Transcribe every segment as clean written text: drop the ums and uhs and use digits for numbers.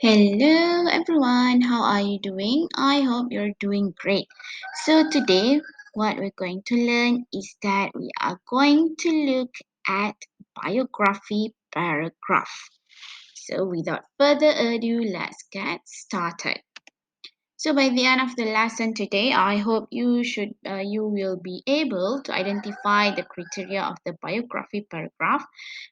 Hello everyone, how are you doing? I hope you're doing great. So today what we're going to learn is that we are going to look at biography paragraph. So without further ado, let's get started. So by the end of the lesson today, I hope you will be able to identify the criteria of the biography paragraph,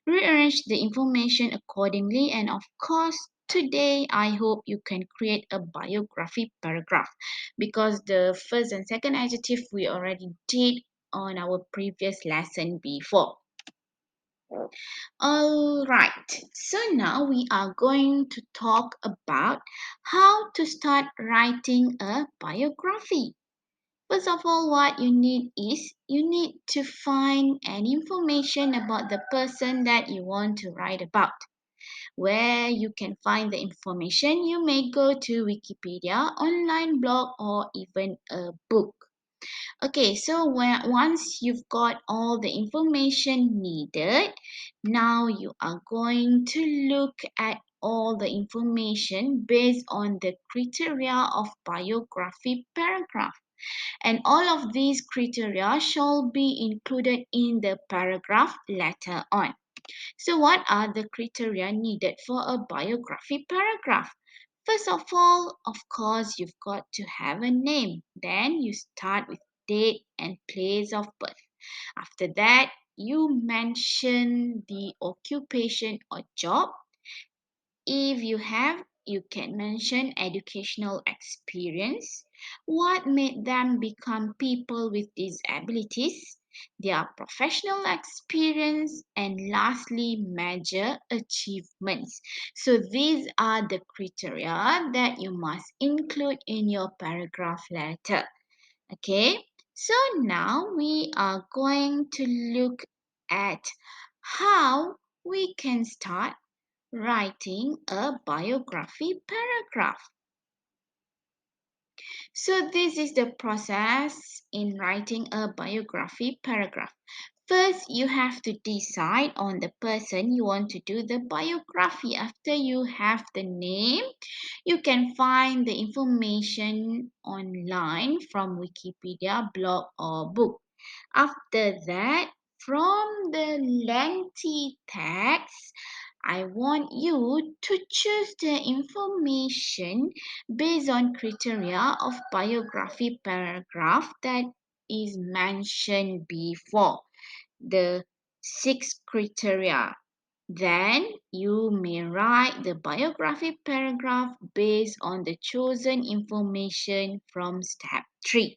rearrange the information accordingly, and of course, today I hope you can create a biography paragraph because the first and second adjective we already did on our previous lesson before. All right, so now we are going to talk about how to start writing a biography. First of all, what you need is you need to find an information about the person that you want to write about. Where you can find the information, you may go to Wikipedia, online blog, or even a book. Okay, so once you've got all the information needed, now you are going to look at all the information based on the criteria of biography paragraph. And all of these criteria shall be included in the paragraph later on. So what are the criteria needed for a biography paragraph? First of all, of course, you've got to have a name. Then you start with date and place of birth. After that, you mention the occupation or job. If you have, you can mention educational experience, what made them become people with disabilities, their professional experience, and lastly, major achievements. So these are the criteria that you must include in your paragraph letter. Okay, so now we are going to look at how we can start writing a biography paragraph. So this is the process in writing a biography paragraph. First, you have to decide on the person you want to do the biography. After you have the name, you can find the information online from Wikipedia, blog, or book. After that, from the lengthy text, I want you to choose the information based on criteria of biography paragraph that is mentioned before, the six criteria. Then you may write the biography paragraph based on the chosen information from step 3.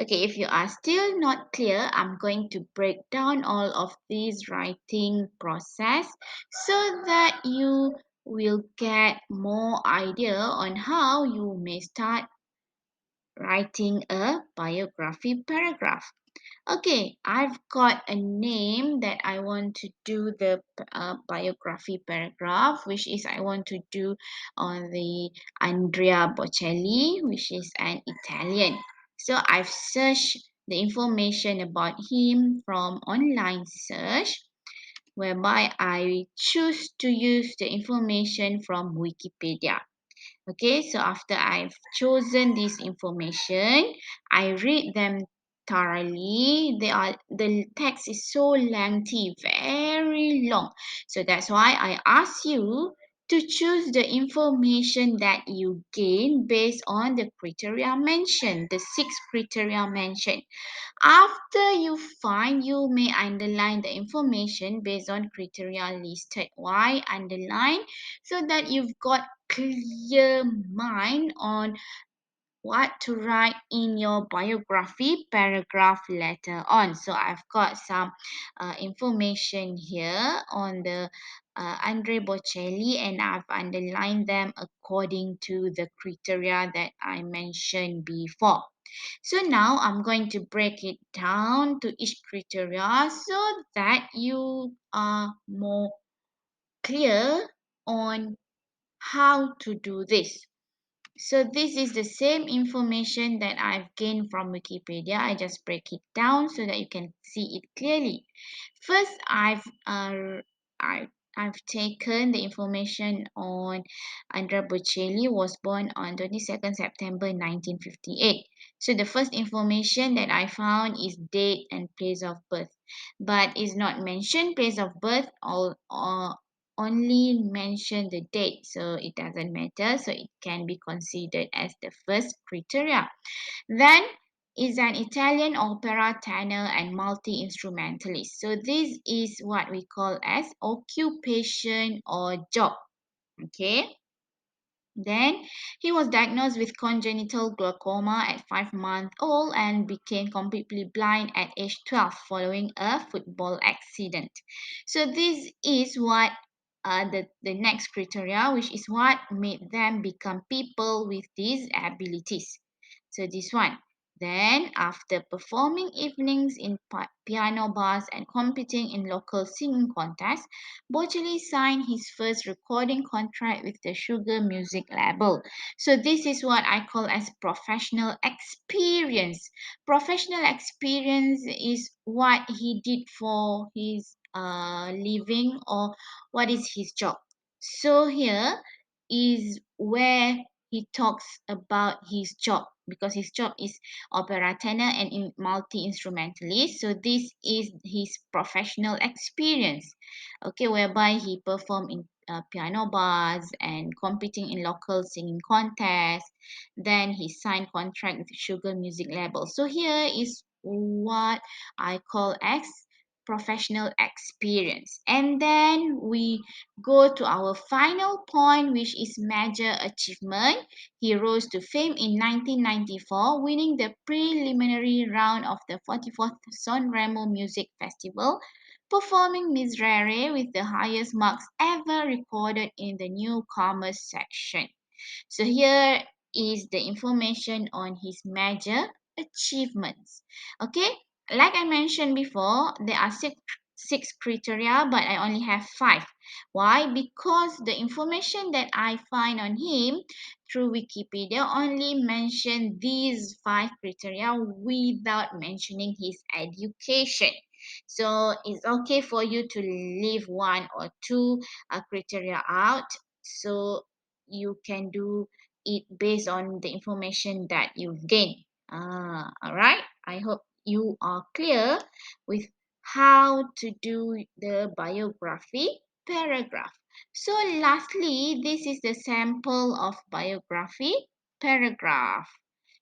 Okay, if you are still not clear, I'm going to break down all of these writing process so that you will get more idea on how you may start writing a biography paragraph. Okay, I've got a name that I want to do the biography paragraph, which is I want to do on the Andrea Bocelli, which is an Italian. So I've searched the information about him from online search, whereby I choose to use the information from Wikipedia. Okay, so after I've chosen this information, I read them thoroughly. The text is so lengthy, very long. So that's why I ask you to choose the information that you gain based on the criteria mentioned, the six criteria mentioned. After you find, you may underline the information based on criteria listed. Why underline? So that you've got clear mind on what to write in your biography paragraph later on. So I've got some information here on the Andre Bocelli, and I've underlined them according to the criteria that I mentioned before. So now I'm going to break it down to each criteria so that you are more clear on how to do this. So this is the same information that I've gained from Wikipedia. I just break it down so that you can see it clearly. First, I I've taken the information on Andrea Bocelli was born on 22nd September 1958. So the first information that I found is date and place of birth, but is not mentioned place of birth or only mention the date, so it doesn't matter. So it can be considered as the first criteria. Then is an Italian opera tenor and multi-instrumentalist. So this is what we call as occupation or job. Okay. Then he was diagnosed with congenital glaucoma at 5 months old and became completely blind at age 12 following a football accident. So this is what the next criteria, which is what made them become people with these abilities. So this one. Then, after performing evenings in piano bars and competing in local singing contests, Bocelli signed his first recording contract with the Sugar Music label. So this is what I call as professional experience. Professional experience is what he did for his living or what is his job. So here is where he talks about his job because his job is opera tenor and multi-instrumentalist. So this is his professional experience, okay, whereby he performed in piano bars and competing in local singing contests. Then he signed contract with Sugar Music label. So here is what I call as professional experience. And then we go to our final point, which is major achievement. He rose to fame in 1994, winning the preliminary round of the 44th Sanremo Music Festival, performing Miserere with the highest marks ever recorded in the newcomers section. So here is the information on his major achievements. Okay, like I mentioned before, there are six criteria, but I only have five. Why? Because the information that I find on him through Wikipedia only mention these five criteria without mentioning his education. So it's okay for you to leave one or two criteria out. So you can do it based on the information that you've gained. All right. I hope you are clear with how to do the biography paragraph. So lastly, this is the sample of biography paragraph.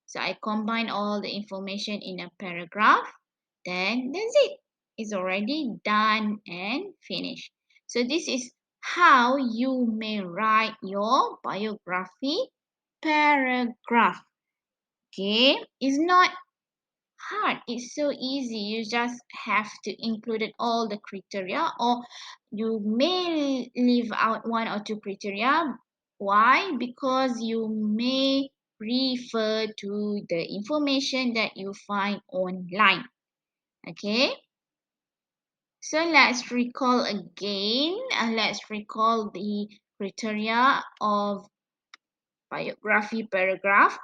So I combine all the information in a paragraph. Then that's it. It's already done and finished. So this is how you may write your biography paragraph. Okay, it's not hard, it's so easy. You just have to include all the criteria, or you may leave out one or two criteria. Why? Because you may refer to the information that you find online. Okay, so let's recall again, let's recall the criteria of biography paragraph.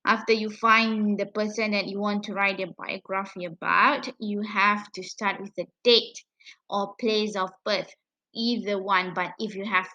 After you find the person that you want to write a biography about, you have to start with the date or place of birth, either one. But if you have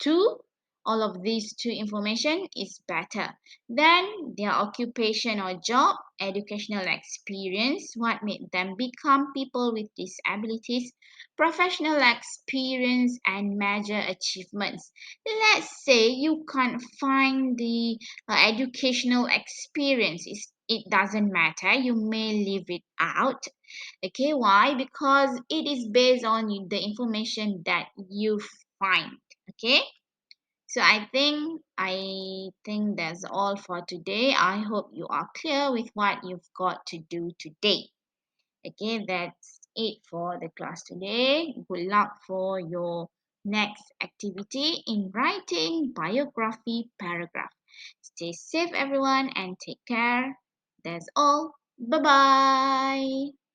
two, all of these two information is better. Then their occupation or job, educational experience, what made them become people with disabilities, professional experience, and major achievements. Let's say you can't find the educational experience. It doesn't matter. You may leave it out. Okay, why? Because it is based on the information that you find. Okay. So I think that's all for today. I hope you are clear with what you've got to do today. Okay, that's it for the class today. Good luck for your next activity in writing biography paragraph. Stay safe everyone and take care. That's all. Bye bye.